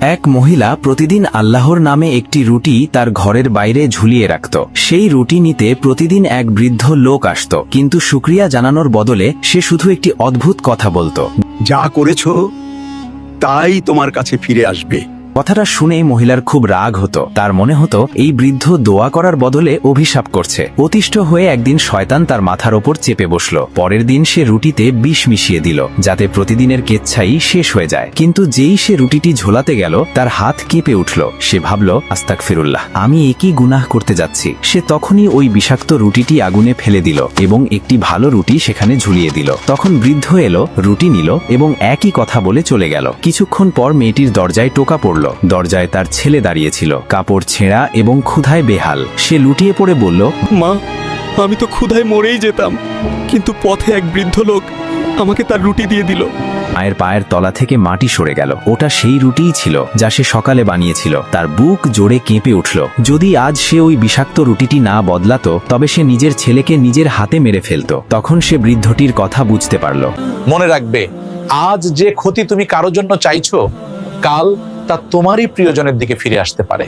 এক মহিলা প্রতিদিন আল্লাহর নামে একটি রুটি তার ঘরের বাইরে ঝুলিয়ে রাখত। সেই রুটি নিতে প্রতিদিন এক বৃদ্ধ লোক আসত, কিন্তু শুকরিয়া জানানোর বদলে সে শুধু একটি অদ্ভুত কথা বলতো। যা করেছো তাই তোমার কাছে ফিরে আসবে। কথাটা শুনে মহিলার খুব রাগ হতো। তার মনে হতো এই বৃদ্ধ দোয়া করার বদলে অভিশাপ করছে। অতিষ্ঠ হয়ে একদিন শয়তান তার মাথার ওপর চেপে বসল। পরের দিন সে রুটিতে বিষ মিশিয়ে দিল, যাতে প্রতিদিনের কেচ্ছাই শেষ হয়ে যায়। কিন্তু যেই সে রুটিটি ঝোলাতে গেল, তার হাত কেঁপে উঠল। সে ভাবল, আস্তাগফিরুল্লাহ, আমি একই গুনাহ করতে যাচ্ছি। সে তখনই ওই বিষাক্ত রুটিটি আগুনে ফেলে দিল এবং একটি ভালো রুটি সেখানে ঝুলিয়ে দিল। তখন বৃদ্ধ এলো, রুটি নিল এবং একই কথা বলে চলে গেল। কিছুক্ষণ পর মেয়েটির দরজায় টোকা পড়ল। দরজায় তার ছেলে দাঁড়িয়েছিল, কাপড় ছেঁড়া এবং ক্ষুধায় বেহাল। সে লুটিয়ে পড়ে বলল, মা, আমি তো ক্ষুধায় মরেই যেতাম, কিন্তু পথে এক বৃদ্ধ লোক আমাকে তার রুটি দিয়ে দিল। মায়ের পায়ের তলা থেকে মাটি সরে গেল। ওটা সেই রুটিই ছিল যা সে সকালে বানিয়েছিল। তার বুক জোরে কেঁপে উঠল। যদি আজ সে ওই বিষাক্ত রুটিটি না বদলাতো, তবে সে নিজের ছেলেকে নিজের হাতে মেরে ফেলত। তখন সে বৃদ্ধটির কথা বুঝতে পারল। মনে রাখবে, আজ যে ক্ষতি তুমি কারোর জন্য চাইছো, কাল তা তোমারই প্রিয়জনের দিকে ফিরে আসতে পারে।